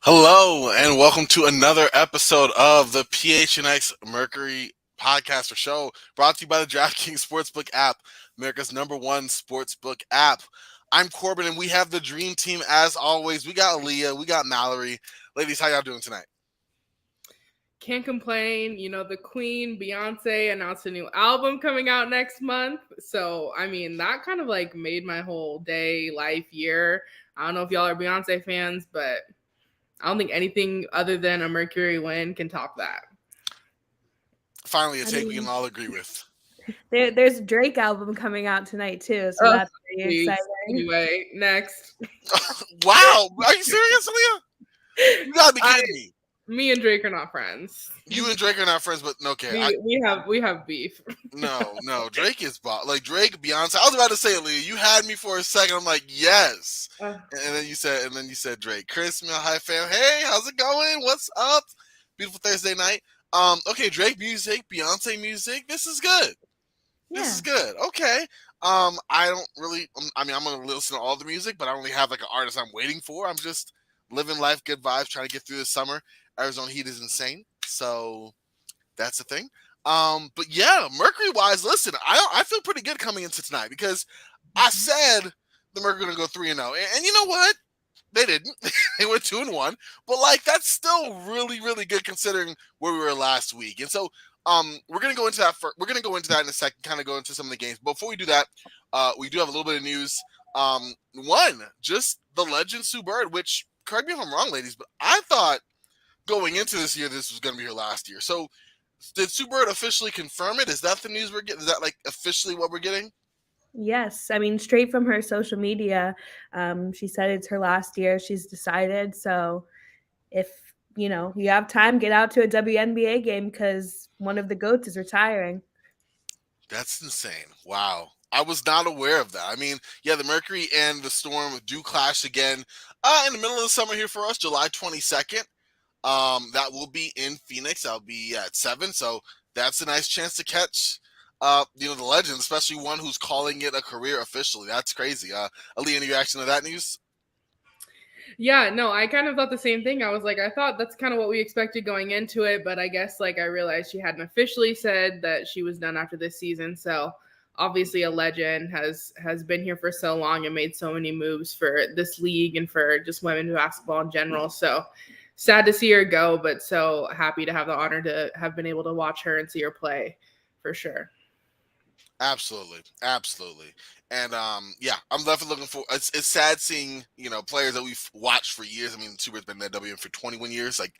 Hello, and welcome to another episode of the PHNX Mercury podcast or show, brought to you by the DraftKings Sportsbook app, America's #1 sportsbook app. I'm Corbin, and we have the dream team as always. We got Aaliyah, we got Mallory. Ladies, how y'all doing tonight? Can't complain. You know, the Queen, Beyonce, announced a new album coming out next month. So, I mean, that kind of like made my whole day, life, year. I don't know if y'all are Beyonce fans, but I don't think anything other than a Mercury win can top that. Finally, a take we can all agree with. There's a Drake album coming out tonight, too, so that's pretty exciting. Anyway, next. Wow. Are you serious, Aaliyah? You gotta be kidding me. Me and Drake are not friends. You and Drake are not friends, but okay. We have beef. No. Drake is Drake, Beyonce. I was about to say, Aaliyah, you had me for a second. I'm like, yes. And then you said Drake. Chris, hi fam. Hey, how's it going? What's up? Beautiful Thursday night. Okay, Drake music, Beyonce music. This is good. Yeah. This is good. Okay. I'm gonna listen to all the music, but I don't really have like an artist I'm waiting for. I'm just living life, good vibes, trying to get through this summer. Arizona heat is insane, so that's the thing. But yeah, Mercury-wise, listen, I feel pretty good coming into tonight because I said the Mercury going to go 3-0, and you know what? They didn't. They went 2-1, but like that's still really, really good considering where we were last week. And so, we're going to go into that. We're going to go into that in a second. Kind of go into some of the games. Before we do that, we do have a little bit of news. One, just the legend Sue Bird, which correct me if I'm wrong, ladies, but I thought going into this year, this was going to be her last year. So did Sue Bird officially confirm it? Is that the news we're getting? Is that like officially what we're getting? Yes. I mean, straight from her social media, she said it's her last year. She's decided. So if, you have time, get out to a WNBA game because one of the GOATs is retiring. That's insane. Wow. I was not aware of that. I mean, yeah, the Mercury and the Storm do clash again in the middle of the summer here for us, July 22nd. That will be in Phoenix. That'll be at 7. So that's a nice chance to catch, the legend, especially one who's calling it a career officially. That's crazy. Aaliyah, any reaction to that news? Yeah, no, I kind of thought the same thing. I thought that's kind of what we expected going into it, but I guess I realized she hadn't officially said that she was done after this season. So obviously a legend has been here for so long and made so many moves for this league and for just women's basketball in general. So sad to see her go, but so happy to have the honor to have been able to watch her and see her play for sure. Absolutely. And yeah, I'm definitely looking for. It's sad seeing players that we've watched for years. I mean, Suber's been in the WM for 21 years. Like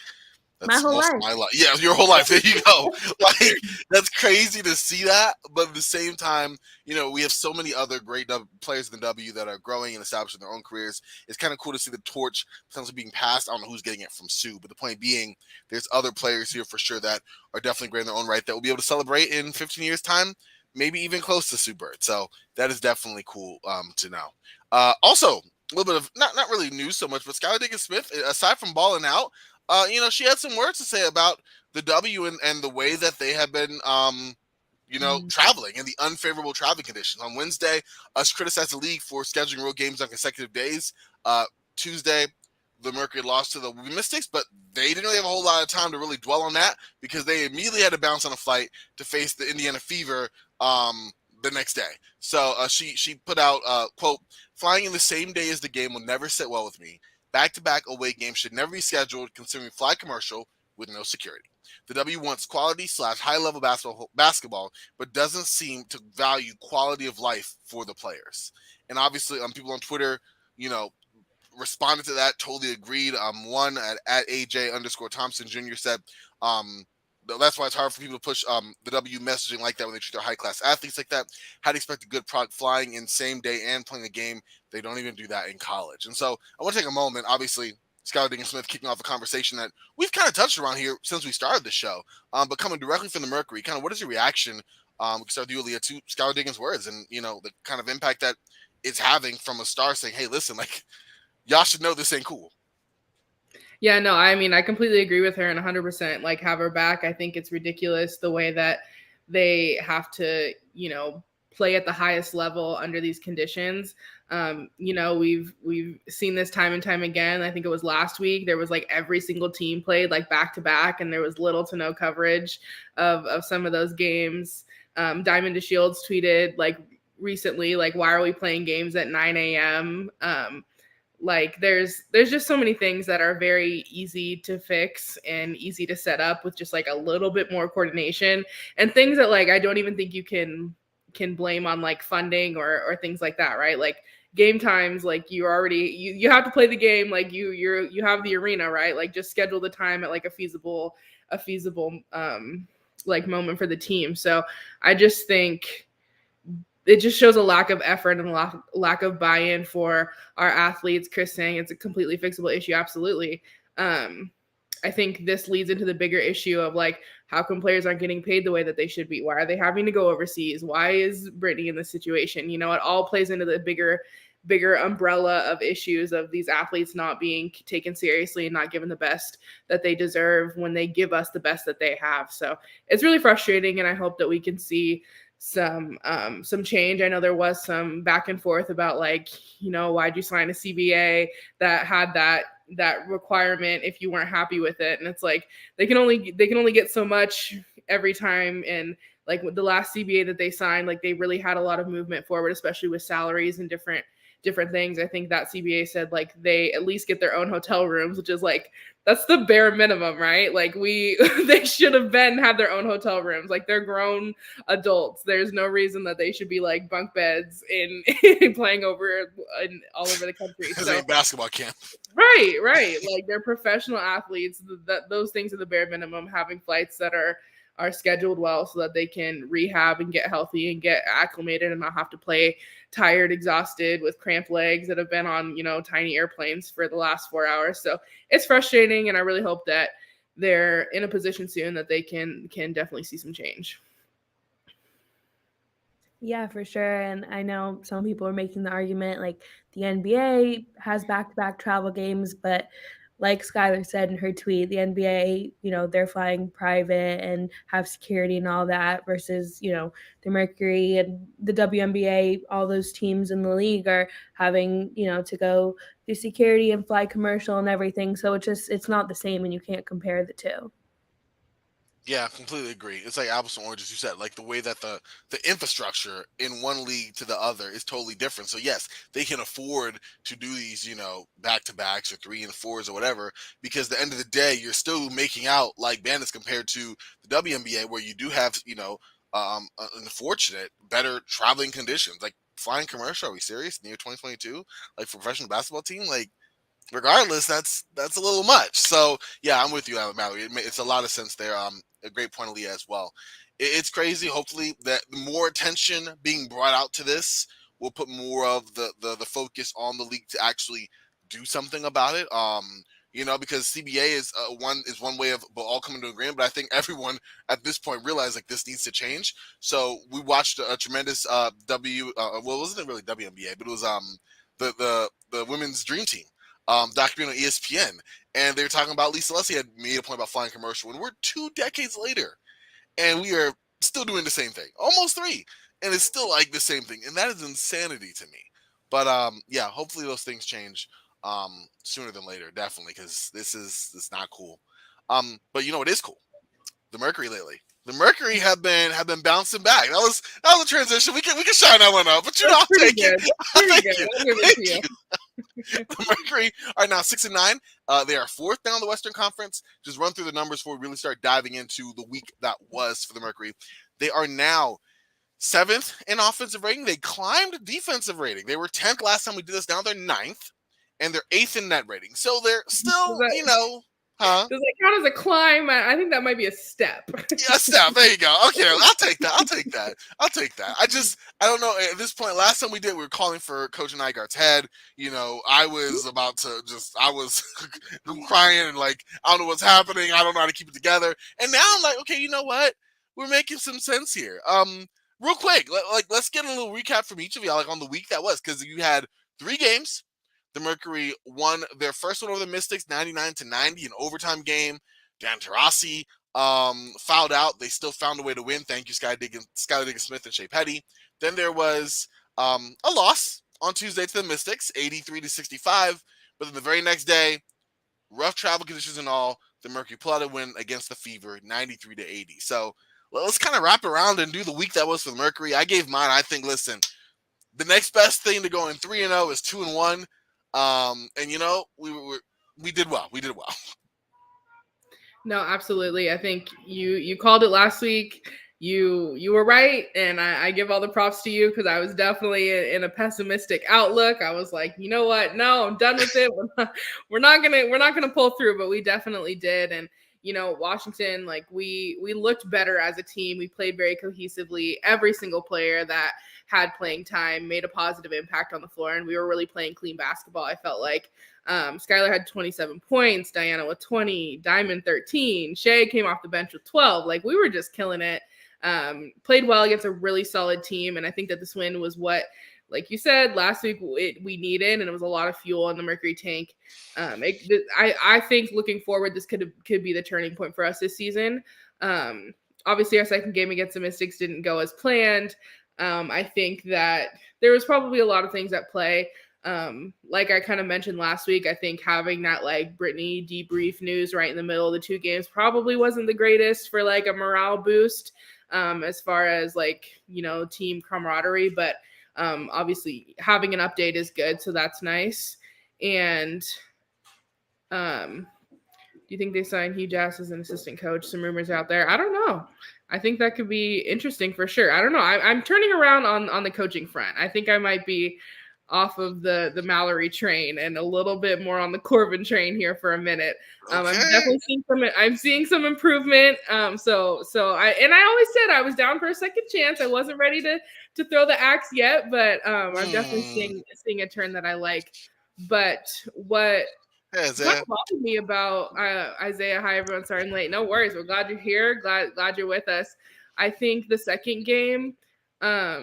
that's my whole life. My life. Yeah, your whole life. There you go. Like that's crazy to see that. But at the same time, we have so many other great players in the W that are growing and establishing their own careers. It's kind of cool to see the torch potentially being passed. I don't know who's getting it from Sue, but the point being, there's other players here for sure that are definitely great in their own right that will be able to celebrate in 15 years' time. Maybe even close to Sue Bird. So that is definitely cool to know. Also, a little bit of not really news so much, but Skylar Diggins-Smith, aside from balling out, she had some words to say about the W and the way that they have been, traveling and the unfavorable traveling conditions. On Wednesday, us criticized the league for scheduling road games on consecutive days. Tuesday, the Mercury lost to the Mystics, but they didn't really have a whole lot of time to really dwell on that because they immediately had to bounce on a flight to face the Indiana Fever the next day. So she put out, quote, "Flying in the same day as the game will never sit well with me. Back-to-back away games should never be scheduled considering fly commercial with no security. The W wants quality/high-level basketball, but doesn't seem to value quality of life for the players." And obviously, people on Twitter, responded to that, totally agreed. One at AJ_Thompson Jr. said, that's why it's hard for people to push the W messaging like that when they treat their high class athletes like that. How do you expect a good product flying in same day and playing a game? They don't even do that in college. And so I want to take a moment. Obviously, Skylar Diggins-Smith kicking off a conversation that we've kind of touched around here since we started the show, but coming directly from the Mercury. Kind of what is your reaction? We can start with you, Leah, to Skylar Diggins' words and the kind of impact that it's having from a star saying, "Hey, listen, like y'all should know this ain't cool." Yeah, no, I mean, I completely agree with her and 100% like have her back. I think it's ridiculous the way that they have to, play at the highest level under these conditions. We've seen this time and time again. I think it was last week. There was like every single team played like back to back, and there was little to no coverage of some of those games. Diamond to Shields tweeted like recently, like, why are we playing games at 9 a.m.? Like there's just so many things that are very easy to fix and easy to set up with just like a little bit more coordination, and things that like I don't even think you can blame on like funding or things like that, right? Like game times, like you have to play the game, like you have the arena, right? Like just schedule the time at like a feasible like moment for the team. So I just think it just shows a lack of effort and a lack of buy-in for our athletes. Chris saying it's a completely fixable issue. Absolutely. I think this leads into the bigger issue of like, how come players aren't getting paid the way that they should be? Why are they having to go overseas? Why is Brittany in this situation? It all plays into the bigger umbrella of issues of these athletes not being taken seriously and not given the best that they deserve when they give us the best that they have. So it's really frustrating, and I hope that we can see some change. I know there was some back and forth about like, why'd you sign a CBA that had that requirement if you weren't happy with it? And it's like they can only get so much every time. And like with the last CBA that they signed, like they really had a lot of movement forward, especially with salaries and different things. I think that CBA said like they at least get their own hotel rooms, which is like, that's the bare minimum, right? Like they should have had their own hotel rooms. Like they're grown adults. There's no reason that they should be like bunk beds in playing all over the country. Because they ain't basketball camp. Right. Like they're professional athletes. Those things are the bare minimum. Having flights that are scheduled well so that they can rehab and get healthy and get acclimated and not have to play tired, exhausted with cramped legs that have been on, tiny airplanes for the last 4 hours. So it's frustrating, and I really hope that they're in a position soon that they can definitely see some change. Yeah, for sure. And I know some people are making the argument like the NBA has back-to-back travel games, but like Skylar said in her tweet, the NBA, they're flying private and have security and all that versus, the Mercury and the WNBA, all those teams in the league are having, to go do security and fly commercial and everything. So it's not the same, and you can't compare the two. Yeah, completely agree. It's like apples and oranges. You said like the way that the infrastructure in one league to the other is totally different. So yes, they can afford to do these, back to backs or 3 and 4s or whatever, because at the end of the day, you're still making out like bandits compared to the WNBA, where you do have, unfortunate better traveling conditions. Like flying commercial. Are we serious? Near 2022, like for professional basketball team, like. Regardless, that's a little much. So yeah, I'm with you, Mallory. It's a lot of sense there. A great point, Leah, as well. It's crazy. Hopefully, that more attention being brought out to this will put more of the focus on the league to actually do something about it. Because CBA is one way of all coming to agreement, but I think everyone at this point realized like this needs to change. So we watched a tremendous wasn't really WNBA, but it was the women's dream team. Documentary on ESPN, and they were talking about Lisa Leslie had made a point about flying commercial, and we're 2 decades later, and we are still doing the same thing, almost 3, and it's still like the same thing, and that is insanity to me. But yeah, hopefully those things change sooner than later, definitely, because it's not cool. But you know what is cool? The Mercury lately. The Mercury have been bouncing back. That was a transition. We can shine that one up, but I'll take it. Thank you. The Mercury are now 6-9. They are 4th now in the Western Conference. Just run through the numbers before we really start diving into the week that was for the Mercury. They are now 7th in offensive rating. They climbed defensive rating. They were 10th last time we did this. Now they're 9th, and they're 8th in net rating. So they're still, Huh? Does it count as a climb? I think that might be a step. Yeah, step. There you go. Okay, I'll take that. I don't know. At this point, last time we did, we were calling for Coach Nygaard's head. I was about to I was crying and like, I don't know what's happening. I don't know how to keep it together. And now I'm like, okay, you know what? We're making some sense here. Real quick, let's get a little recap from each of y'all, like on the week that was, because you had 3 games. The Mercury won their first one over the Mystics, 99-90, an overtime game. Dan Taurasi fouled out. They still found a way to win. Thank you, Skylar Diggins-Smith and Shea Petty. Then there was a loss on Tuesday to the Mystics, 83-65. But then the very next day, rough travel conditions and all, the Mercury pulled out a win against the Fever, 93-80. So let's kind of wrap around and do the week that was for the Mercury. I gave mine. I think, listen, the next best thing to going 3-0 is 2-1. And we did well. We did well. No, absolutely. I think you called it last week. You were right, and I give all the props to you because I was definitely in a pessimistic outlook. I was like, you know what? No, I'm done with it. We're not gonna pull through, but we definitely did. And Washington, like we looked better as a team. We played very cohesively. Every single player that had playing time made a positive impact on the floor, and we were really playing clean basketball. I felt like Skylar had 27 points, Diana with 20, Diamond 13, Shea came off the bench with 12. Like we were just killing it. Played well against a really solid team, and I think that this win was what, like you said last week, we needed, and it was a lot of fuel in the Mercury tank. I think looking forward, this could be the turning point for us this season. Obviously, our second game against the Mystics didn't go as planned. I think that there was probably a lot of things at play. Like I kind of mentioned last week, I think having that like Brittany debrief news right in the middle of the 2 games probably wasn't the greatest for like a morale boost as far as like, team camaraderie. But obviously having an update is good. So that's nice. And do you think they signed Hugh Jass as an assistant coach? Some rumors out there. I don't know. I think that could be interesting for sure. I don't know. I'm turning around on the coaching front. I think I might be off of the Mallory train and a little bit more on the Corbin train here for a minute. I'm definitely seeing some improvement. So I always said I was down for a second chance. I wasn't ready to throw the axe yet, but I'm definitely seeing a turn that I like. But what bothered me about Isaiah, hi everyone, sorry I'm late. No worries. We're glad you're here. Glad you're with us. I think the second game, I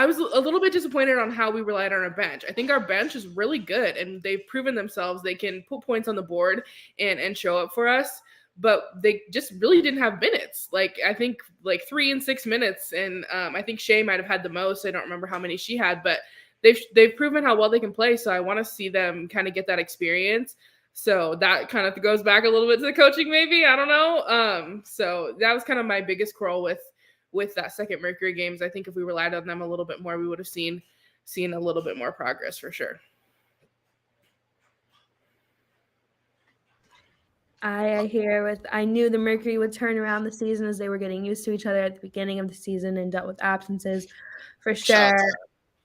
was a little bit disappointed on how we relied on our bench. I think our bench is really good, and they've proven themselves. They can put points on the board and show up for us, but they just really didn't have minutes. Like I think like 3 and 6 minutes, and I think Shea might have had the most. I don't remember how many she had, but they've proven how well they can play. So I want to see them kind of get that experience. So that kind of goes back a little bit to the coaching, maybe. I don't know. So that was kind of my biggest quarrel with that second Mercury games. I think if we relied on them a little bit more, we would have seen a little bit more progress for sure. I knew the Mercury would turn around the season as they were getting used to each other at the beginning of the season and dealt with absences for sure.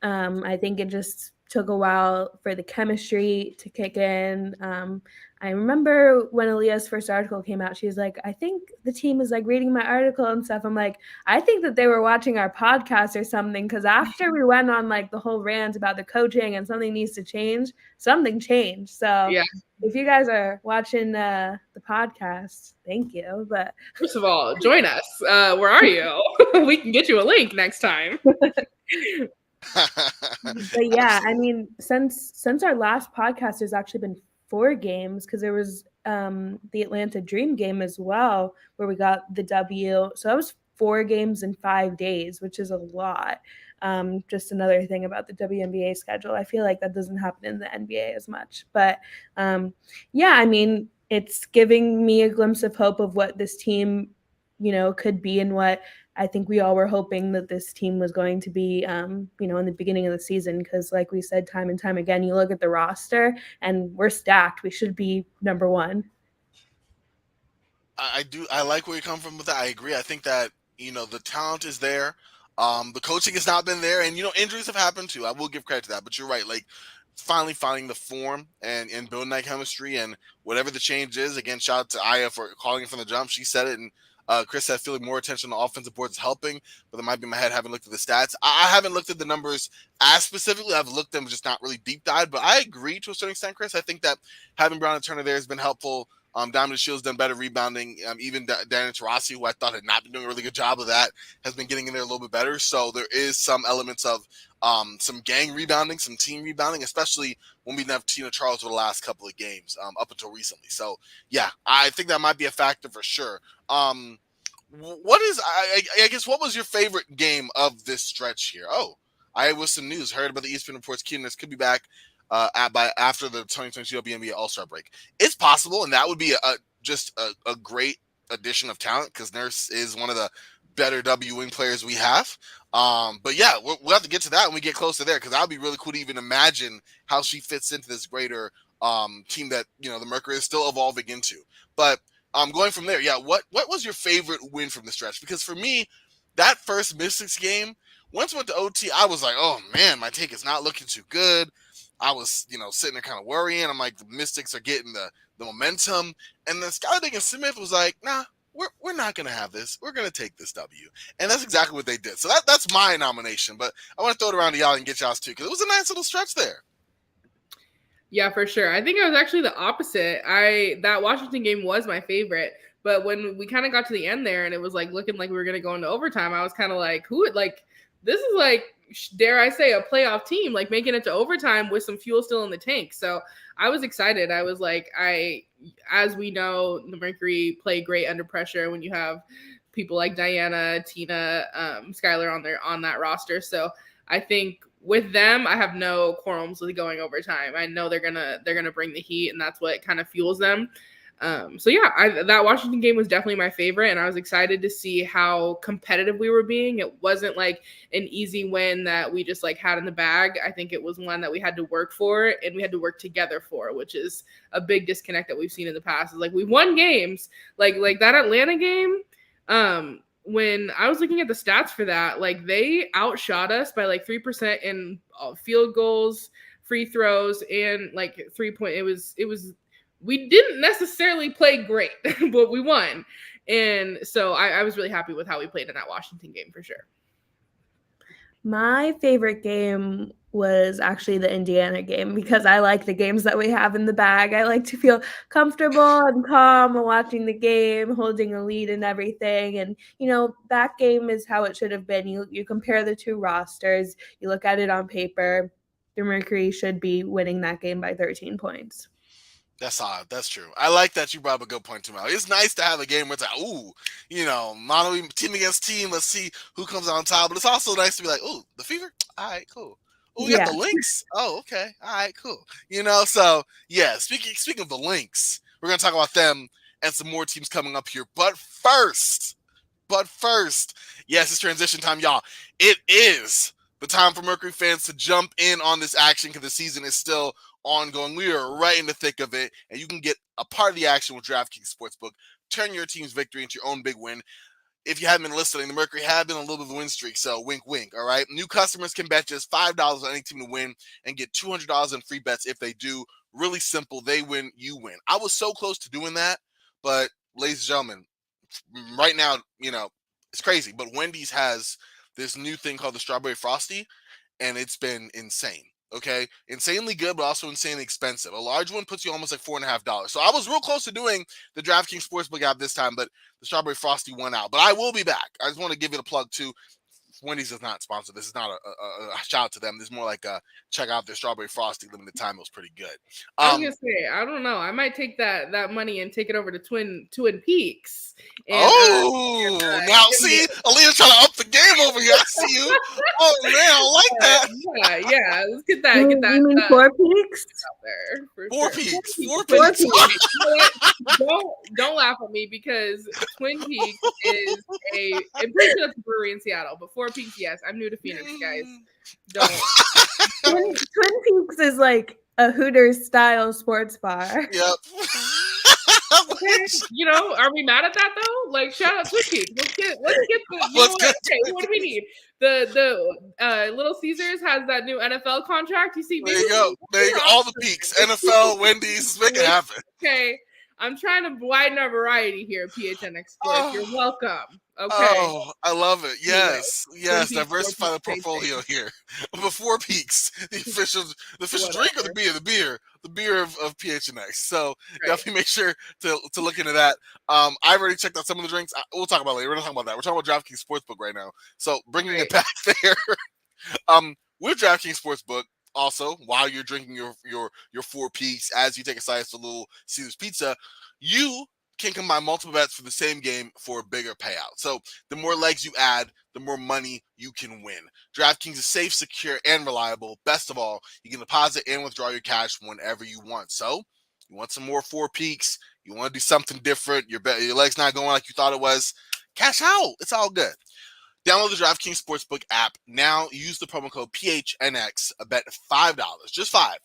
I think it just took a while for the chemistry to kick in. I remember when Aaliyah's first article came out, she was like, I think the team was like reading my article and stuff. I'm like, I think that they were watching our podcast or something, because after we went on like the whole rant about the coaching and something needs to change, something changed. So yeah. If you guys are watching the podcast, thank you. But first of all, join us. Where are you? We can get you a link next time. But yeah, I mean, since our last podcast, there's actually been 4 games, because there was the Atlanta Dream game as well where we got the W. So that was 4 games in 5 days, which is a lot. Just another thing about the WNBA schedule. I feel like that doesn't happen in the NBA as much. But yeah, I mean, it's giving me a glimpse of hope of what this team, could be, and what I think we all were hoping that this team was going to be, in the beginning of the season. Because like we said, time and time again, you look at the roster and we're stacked. We should be number 1. I like where you come from with that. I agree. I think that, the talent is there. The coaching has not been there, and, injuries have happened too. I will give credit to that, but you're right. Like, finally finding the form and building that chemistry and whatever the change is. Again, shout out to Aya for calling it from the jump. She said it, and Chris said feeling more attention on the offensive boards is helping, but that might be in my head. Haven't looked at the stats. I haven't looked at the numbers as specifically. I've looked at them, just not really deep dive. But I agree to a certain extent, Chris. I think that having Brown and Turner there has been helpful. Diamond Shields done better rebounding. Even Danny Taurasi, who I thought had not been doing a really good job of that, has been getting in there a little bit better. So there is some elements of some gang rebounding, some team rebounding, especially when we didn't have Tina Charles for the last couple of games up until recently. So, yeah, I think that might be a factor for sure. I guess, what was your favorite game of this stretch here? Oh, I was some news. Heard about the ESPN reports. Keenan could be back after the 2022 WNBA All-Star break. It's possible, and that would be a great addition of talent because Nurse is one of the better W wing players we have. But yeah, we'll have to get to that when we get closer there because that would be really cool to even imagine how she fits into this greater team that the Mercury is still evolving into. But going from there, yeah, what was your favorite win from the stretch? Because for me, that first Mystics game, once we went to OT, I was like, oh man, my take is not looking too good. I was, sitting there kind of worrying. I'm like, the Mystics are getting the momentum. And then Skylar Diggins-Smith was like, nah, we're not going to have this. We're going to take this W. And that's exactly what they did. So that's my nomination. But I want to throw it around to y'all and get y'all's too, because it was a nice little stretch there. Yeah, for sure. I think I was actually the opposite. That Washington game was my favorite. But when we kind of got to the end there and it was like looking like we were going to go into overtime, I was kind of like, this is like, dare I say, a playoff team, like making it to overtime with some fuel still in the tank. So I was excited. I was like, as we know, the Mercury play great under pressure when you have people like Diana, Tina, Skylar on that roster. So I think with them, I have no qualms with going overtime. I know they're gonna bring the heat, and that's what kind of fuels them. So yeah, that Washington game was definitely my favorite, and I was excited to see how competitive we were being. It wasn't like an easy win that we just like had in the bag. I think it was one that we had to work for, and we had to work together for, which is a big disconnect that we've seen in the past. Is like we won games, like that Atlanta game. When I was looking at the stats for that, like they outshot us by like 3% in field goals, free throws, and like 3-point. It was. We didn't necessarily play great, but we won. And so I was really happy with how we played in that Washington game for sure. My favorite game was actually the Indiana game because I like the games that we have in the bag. I like to feel comfortable and calm watching the game, holding a lead and everything. And, that game is how it should have been. You compare the two rosters, you look at it on paper, the Mercury should be winning that game by 13 points. That's odd. That's true. I like that you brought up a good point too, Mal. It's nice to have a game where it's like, mono team against team. Let's see who comes on top. But it's also nice to be like, ooh, the Fever. All right, cool. Oh, we got the Lynx. Oh, okay. All right, cool. So yeah. Speaking of the Lynx, we're gonna talk about them and some more teams coming up here. But first, yes, it's transition time, y'all. It is the time for Mercury fans to jump in on this action because the season is still ongoing. We are right in the thick of it, and you can get a part of the action with DraftKings Sportsbook. Turn your team's victory into your own big win. If you haven't been listening, the Mercury have been a little bit of a win streak, so wink, wink, all right? New customers can bet just $5 on any team to win and get $200 in free bets if they do. Really simple. They win, you win. I was so close to doing that, but ladies and gentlemen, right now, it's crazy, but Wendy's has this new thing called the Strawberry Frosty, and it's been insane. Okay, insanely good, but also insanely expensive. A large one puts you almost like $4.50. So I was real close to doing the DraftKings Sportsbook app this time, but the Strawberry Frosty won out. But I will be back. I just want to give it a plug too. Wendy's is not sponsored. This is not a shout out to them. This is more like check out their Strawberry Frosty limited time. It was pretty good. I was gonna say, I don't know. I might take that money and take it over to Twin Peaks. And, now see, Aaliyah's trying to up the game over here. I see you. Oh man, I like that. Yeah. Let's get that. You mean 4 Peaks? Out there. 4 sure. Peaks. 4 Peaks. Don't laugh at me because Twin Peaks is I'm pretty sure that's a brewery in Seattle, but 4 Peaks, yes. I'm new to Phoenix, guys. Twin Peaks is like a Hooters style sports bar. Yep. Okay, you know, are we mad at that though? Like, shout out Twin Peaks. Let's get the. You know what? Okay, what do we need? The Little Caesars has that new NFL contract. You see, There you go. There you go. All the peaks. NFL, Wendy's, make it happen. Okay, I'm trying to widen our variety here, PHNX Sports. You're welcome. Okay. Oh, I love it. Yes, yes. Twin Peaks Diversify the Sports portfolio here. Before peaks, the official drink or the beer of PHNX. So definitely make sure to look into that. I've already checked out some of the drinks. We'll talk about it later. We're not talking about that. We're talking about DraftKings Sportsbook right now. So bringing it back there. With DraftKings Sportsbook, also while you're drinking your 4 peaks as you take a slice of Little Caesars pizza, you can combine multiple bets for the same game for a bigger payout. So the more legs you add, the more money you can win. DraftKings is safe, secure, and reliable. Best of all, you can deposit and withdraw your cash whenever you want. So you want some more 4 peaks, you want to do something different, your leg's not going like you thought it was, cash out. It's all good. Download the DraftKings Sportsbook app now. Use the promo code PHNX. Bet $5, just $5,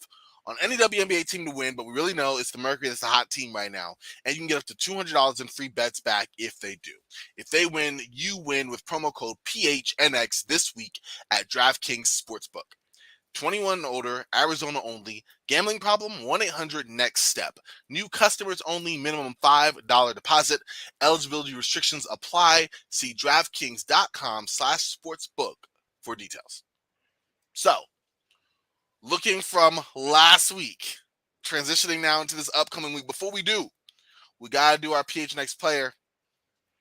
on any WNBA team to win. But we really know it's the Mercury that's the hot team right now. And you can get up to $200 in free bets back if they do. If they win, you win with promo code PHNX this week at DraftKings Sportsbook. 21 and older, Arizona only. Gambling problem? 1-800-NEXT-STEP. New customers only. Minimum $5 deposit. Eligibility restrictions apply. See DraftKings.com/sportsbook for details. So, looking from last week, transitioning now into this upcoming week. Before we do, we got to do our PHNX player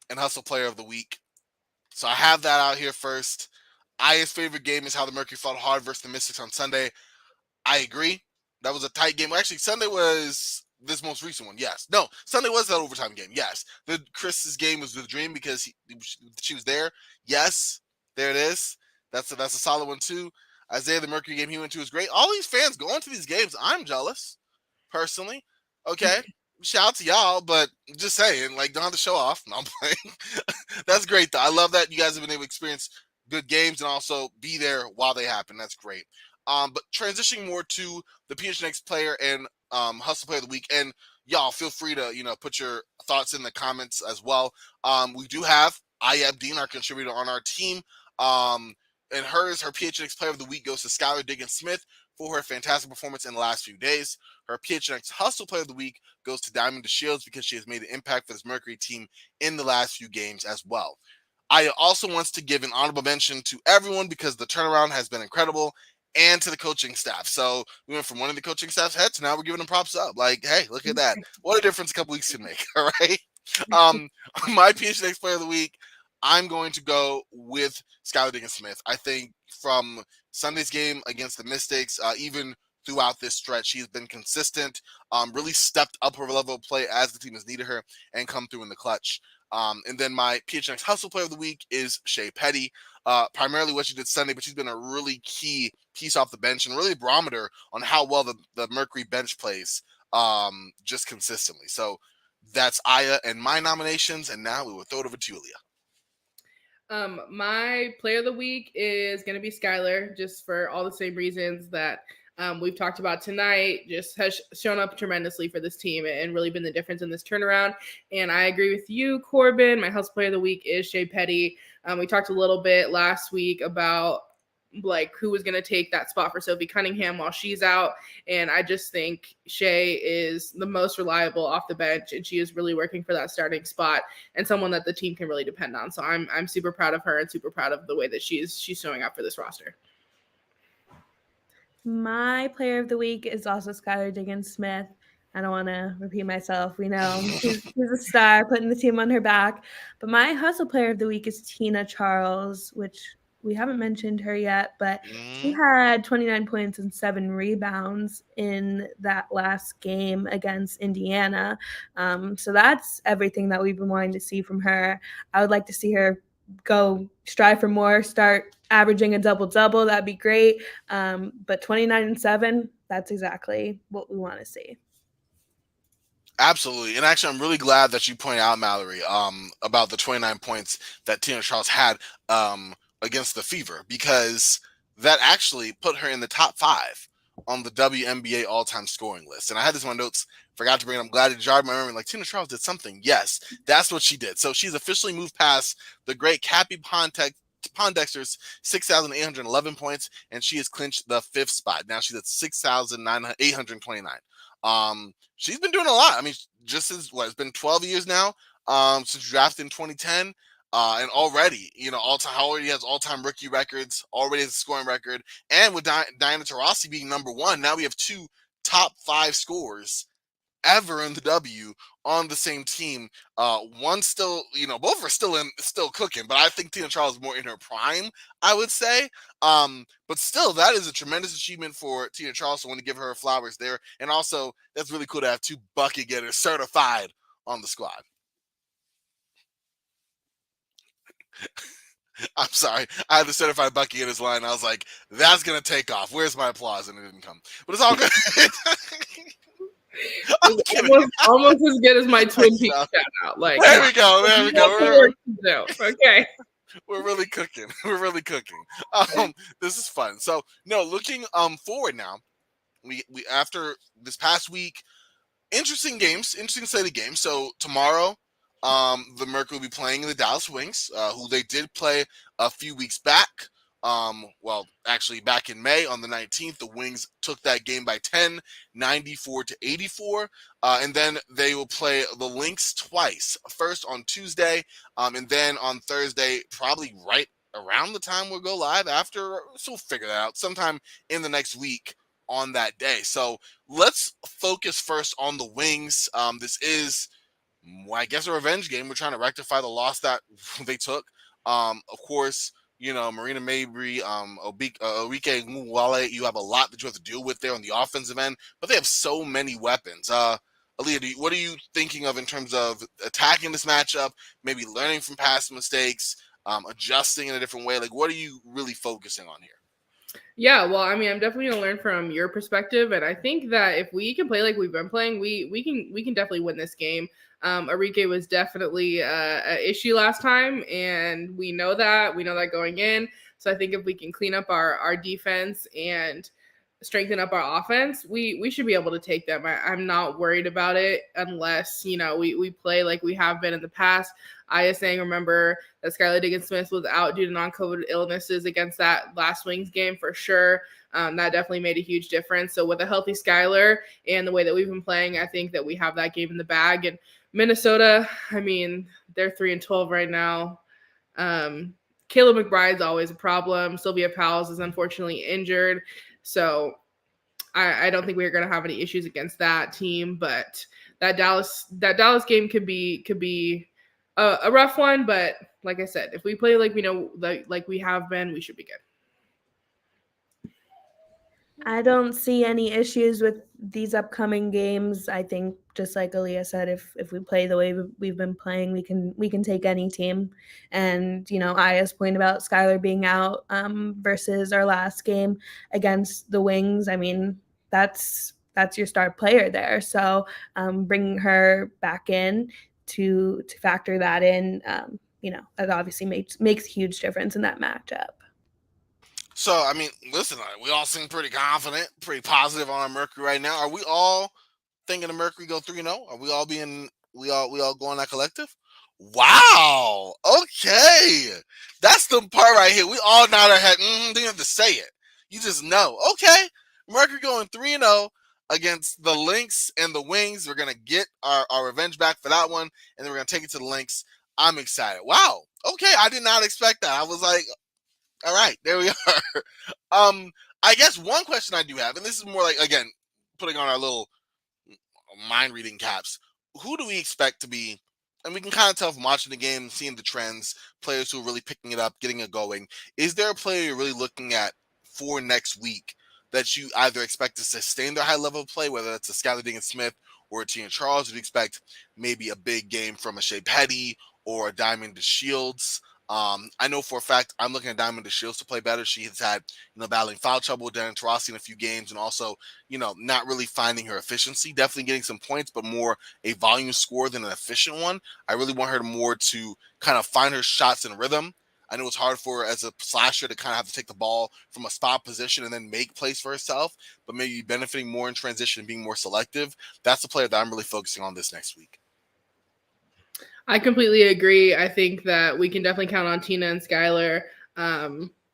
and hustle player of the week. So I have that out here first. Aya's favorite game is how the Mercury fought hard versus the Mystics on Sunday. I agree. That was a tight game. Actually, Sunday was this most recent one. Yes. No, Sunday was that overtime game. Yes. Chris's game was the dream because she was there. Yes. There it is. That's a solid one too. Isaiah, the Mercury game he went to was great. All these fans going to these games, I'm jealous, personally. Okay. Shout out to y'all, but just saying, like, don't have to show off. No, I'm playing. That's great, though. I love that you guys have been able to experience good games and also be there while they happen. That's great. But transitioning more to the PHNX player and hustle player of the week, and y'all feel free to put your thoughts in the comments as well. We do have Aya Abdeen, our contributor on our team, and her PHNX player of the week goes to Skylar Diggins-Smith for her fantastic performance in the last few days. Her PHNX hustle player of the week goes to Diamond DeShields because she has made an impact for this Mercury team in the last few games as well. Aya also wants to give an honorable mention to everyone because the turnaround has been incredible, and to the coaching staff. So we went from one of the coaching staff's head to now we're giving them props up. Like, hey, look at that. What a difference a couple weeks can make. All right. My PHNX player of the week, I'm going to go with Skylar Diggins-Smith. I think from Sunday's game against the Mystics, even throughout this stretch, she has been consistent, really stepped up her level of play as the team has needed her and come through in the clutch. And then my PHNX hustle player of the week is Shea Petty. Primarily what she did Sunday, but she's been a really key piece off the bench and really a barometer on how well the Mercury bench plays just consistently. So that's Aya and my nominations, and now we will throw it over to Julia. My player of the week is going to be Skylar, just for all the same reasons that we've talked about tonight. Just has shown up tremendously for this team and really been the difference in this turnaround. And I agree with you, Corbin. My house player of the week is Shea Petty. We talked a little bit last week about like who was going to take that spot for Sophie Cunningham while she's out. And I just think Shea is the most reliable off the bench, and she is really working for that starting spot and someone that the team can really depend on. So I'm super proud of her and super proud of the way that she's showing up for this roster. My player of the week is also Skylar Diggins-Smith. I don't want to repeat myself. We know she's a star, putting the team on her back. But my hustle player of the week is Tina Charles, which we haven't mentioned her yet, but she had 29 points and 7 rebounds in that last game against Indiana. So that's everything that we've been wanting to see from her. I would like to see her go strive for more, start averaging a double-double. That'd be great. But 29 and 7, that's exactly what we want to see. Absolutely. And actually, I'm really glad that you pointed out, Mallory, about the 29 points that Tina Charles had against the Fever, because that actually put her in the top 5 on the WNBA all-time scoring list. And I had this in my notes, forgot to bring it. I'm glad it jarred my memory. Like, Tina Charles did something. Yes, that's what she did. So she's officially moved past the great Cappie Pondexter's 6,811 points, and she has clinched the 5th spot. Now she's at 6,829. She's been doing a lot. I mean, just as it's been 12 years now since drafted in 2010. And already, already has all-time rookie records, already has a scoring record. And with Diana Taurasi being number 1, now we have 2 top 5 scorers ever in the W on the same team. One still, both are still cooking, but I think Tina Charles is more in her prime, I would say. But still, that is a tremendous achievement for Tina Charles. So I want to give her flowers there. And also, that's really cool to have 2 bucket getters certified on the squad. I'm sorry. I had the certified bucket getters line. I was like, that's going to take off. Where's my applause? And it didn't come. But it's all good. Almost as good as my Twin Peaks shout out. Like, there we go. Okay. We're really cooking. This is fun. So, looking forward now, we after this past week, interesting slate of games. So tomorrow, the Merc will be playing the Dallas Wings, who they did play a few weeks back. Actually back in May on the 19th, the Wings took that game by 10, 94-84. And then they will play the Lynx twice, first on Tuesday, and then on Thursday, probably right around the time we'll go live after. So we'll figure that out sometime in the next week on that day. So let's focus first on the Wings. This is, I guess, a revenge game. We're trying to rectify the loss that they took. Of course, Marina Mabry, Orike Nwale, you have a lot that you have to deal with there on the offensive end, but they have so many weapons. Aaliyah, what are you thinking of in terms of attacking this matchup, maybe learning from past mistakes, adjusting in a different way? Like, what are you really focusing on here? Yeah, well, I mean, I'm definitely gonna learn from your perspective, and I think that if we can play like we've been playing, we can definitely win this game. Orike was definitely an issue last time, and we know that going in. So I think if we can clean up our defense and strengthen up our offense, we should be able to take them. I'm not worried about it unless we play like we have been in the past. I was saying, remember that Skylar Diggins-Smith was out due to non-COVID illnesses against that last Wings game for sure. That definitely made a huge difference. So with a healthy Skylar and the way that we've been playing, I think that we have that game in the bag. And Minnesota, I mean, they're 3-12 right now. Kayla McBride's always a problem. Sylvia Powell's is unfortunately injured. So I don't think we're going to have any issues against that team. But that Dallas game could be a rough one. But like I said, if we play like like we have been, we should be good. I don't see any issues with these upcoming games. I think, just like Aaliyah said, if we play the way we've been playing, we can take any team. And Aya's point about Skylar being out versus our last game against the Wings. I mean, that's your star player there. So bringing her back in to factor that in, that obviously makes a huge difference in that matchup. So, I mean, listen, we all seem pretty confident, pretty positive on our Mercury right now. Are we all thinking the Mercury go 3-0? Are we all going that collective? Wow. Okay. That's the part right here. We all nod our head. Didn't have to say it. You just know. Okay. Mercury going 3-0 against the Lynx and the Wings. We're going to get our revenge back for that one, and then we're going to take it to the Lynx. I'm excited. Wow. Okay. I did not expect that. I was like, all right, there we are. I guess one question I do have, and this is more like, again, putting on our little mind reading caps. Who do we expect to be? And we can kind of tell from watching the game, seeing the trends, players who are really picking it up, getting it going. Is there a player you're really looking at for next week that you either expect to sustain their high level of play, whether that's a Skylar Diggins-Smith or a Tina Charles? Would you expect maybe a big game from a Shea Petty or a Diamond DeShields? I know for a fact I'm looking at Diamond DeShields to play better. She has had, battling foul trouble with Taurasi in a few games, and also, not really finding her efficiency. Definitely getting some points, but more a volume score than an efficient one. I really want her to kind of find her shots and rhythm. I know it's hard for her as a slasher to kind of have to take the ball from a spot position and then make plays for herself, but maybe benefiting more in transition and being more selective. That's the player that I'm really focusing on this next week. I completely agree. I think that we can definitely count on Tina and Skylar.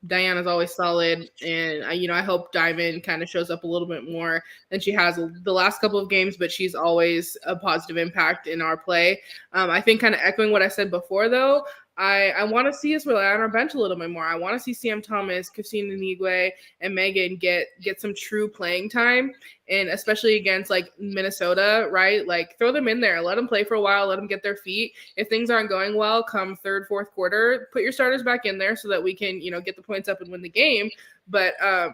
Diana's always solid, and I hope Diamond kind of shows up a little bit more than she has the last couple of games, but she's always a positive impact in our play. I think kind of echoing what I said before, though, I want to see us rely on our bench a little bit more. I want to see Sam Thomas, Christina Nigwe, and Megan get some true playing time, and especially against like Minnesota, right? Like throw them in there, let them play for a while, let them get their feet. If things aren't going well, come third, fourth quarter, put your starters back in there so that we can, get the points up and win the game. But I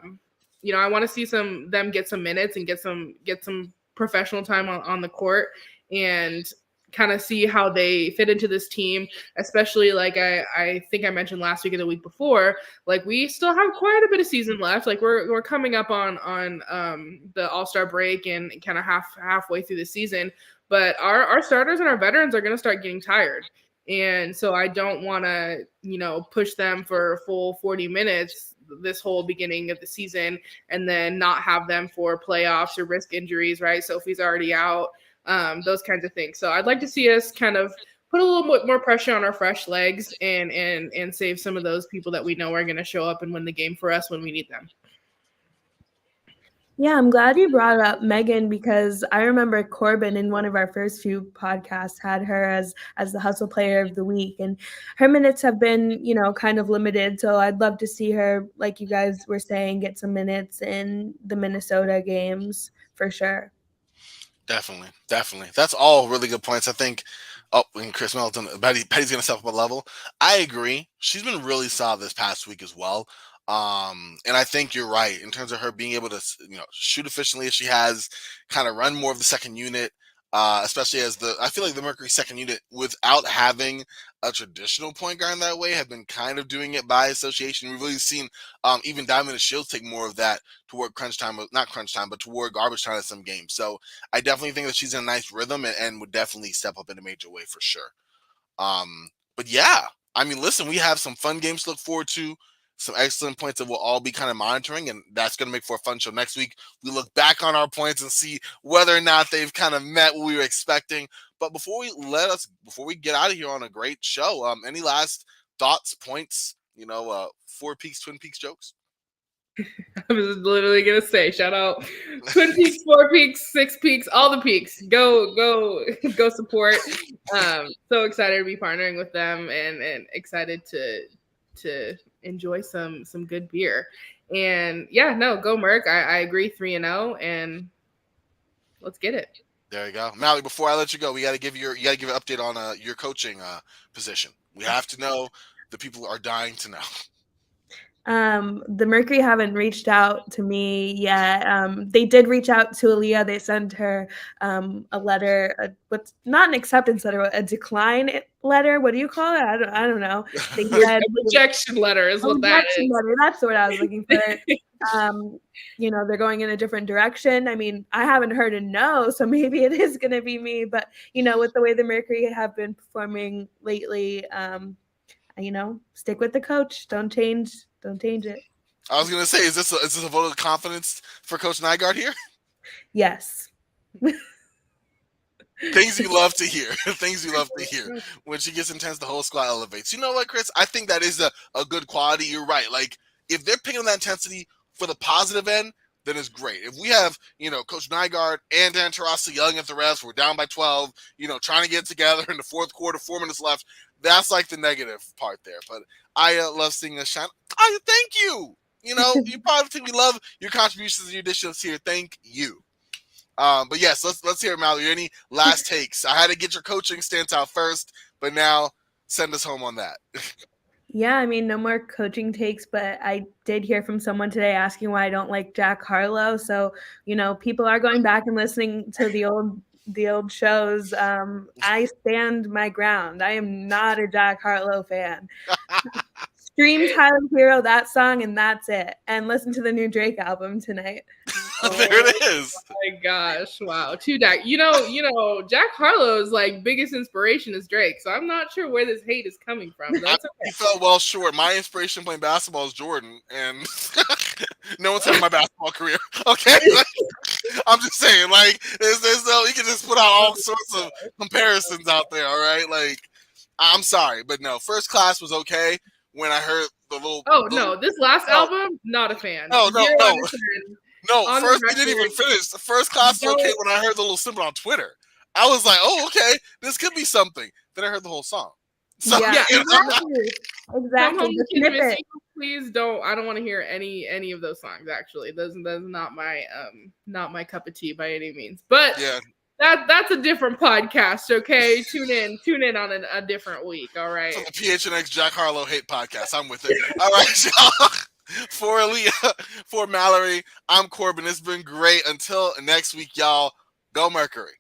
want to see them get some minutes and get some professional time on the court and kind of see how they fit into this team, especially like I think I mentioned last week or the week before, like we still have quite a bit of season left. Like we're coming up on the All-Star break and kind of halfway through the season, but our starters and our veterans are going to start getting tired. And so I don't want to, push them for a full 40 minutes this whole beginning of the season and then not have them for playoffs or risk injuries, right? Sophie's already out. Those kinds of things. So I'd like to see us kind of put a little bit more pressure on our fresh legs and save some of those people that we know are going to show up and win the game for us when we need them. Yeah, I'm glad you brought up Megan because I remember Corbin in one of our first few podcasts had her as the hustle player of the week, and her minutes have been, kind of limited. So I'd love to see her, like you guys were saying, get some minutes in the Minnesota games for sure. Definitely. That's all really good points. I think. Oh, and Chris Melton, Petty's going to step up a level. I agree. She's been really solid this past week as well. And I think you're right in terms of her being able to, shoot efficiently as she has, kind of run more of the second unit, especially as I feel like the Mercury second unit, without having a traditional point guard in that way, have been kind of doing it by association. We've really seen even Diamond and Shields take more of that toward not crunch time, but toward garbage time in some games. So I definitely think that she's in a nice rhythm and would definitely step up in a major way for sure. But yeah, I mean, listen, we have some fun games to look forward to. Some excellent points that we'll all be kind of monitoring, and that's going to make for a fun show next week. We look back on our points and see whether or not they've kind of met what we were expecting. But before we get out of here on a great show, any last thoughts, points, Four Peaks, Twin Peaks jokes? I was literally going to say, shout out Twin Peaks, Four Peaks, Six Peaks, all the peaks. Go support. So excited to be partnering with them and excited to enjoy some good beer. And yeah, no, go Merc. I agree, 3-0, and let's get it. There you go. Mally, before I let you go, you got to give an update on your coaching position. We have to know. The people are dying to know. The Mercury haven't reached out to me yet. They did reach out to Aaliyah. They sent her a letter, what's not an acceptance letter, a decline letter. What do you call it? I don't know. They said rejection letter is what that is. Letter. That's what I was looking for. They're going in a different direction. I mean, I haven't heard a no, so maybe it is going to be me. But with the way the Mercury have been performing lately, stick with the coach. Don't change it. I was gonna say, is this a vote of confidence for Coach Nygaard here? Yes. Things you love to hear. Things you love to hear. When she gets intense, the whole squad elevates. You know what, Chris? I think that is a good quality. You're right. Like, if they're picking on that intensity for the positive end, then it's great. If we have, Coach Nygaard and Dan Taurasi yelling at the refs, we're down by 12, trying to get together in the fourth quarter, 4 minutes left, that's like the negative part there. But I love seeing us shine. I thank you. You probably think we love your contributions and your additions here. Thank you. But yes, let's hear it, Mallory. Any last takes? I had to get your coaching stance out first, but now send us home on that. Yeah, I mean, no more coaching takes, but I did hear from someone today asking why I don't like Jack Harlow. So, people are going back and listening to the old shows. I stand my ground. I am not a Jack Harlow fan. Stream Tyler Hero, that song, and that's it. And listen to the new Drake album tonight. There it is. Oh my gosh! Wow, Jack. You know, Jack Harlow's like biggest inspiration is Drake. So I'm not sure where this hate is coming from. That's okay. He fell well short. My inspiration playing basketball is Jordan, and no one's had my basketball career. Okay, I'm just saying, like, there's no, you can just put out all sorts of comparisons out there. All right, like, I'm sorry, but no, First Class was okay when I heard the little. No, this last album, not a fan. No. On First, the he didn't even record, finish. The First Class was okay when I heard the little symbol on Twitter. I was like, oh, okay, this could be something. Then I heard the whole song. So, Yeah, exactly. Come Home The Kid snippet. Missing, please don't. I don't want to hear any of those songs. Actually, that's not my cup of tea by any means. But yeah, that's a different podcast. Okay, tune in on a different week. All right. So the PHNX Jack Harlow hate podcast. I'm with it. All right, y'all. For Aaliyah, for Mallory, I'm Corbin. It's been great. Until next week, y'all. Go Mercury.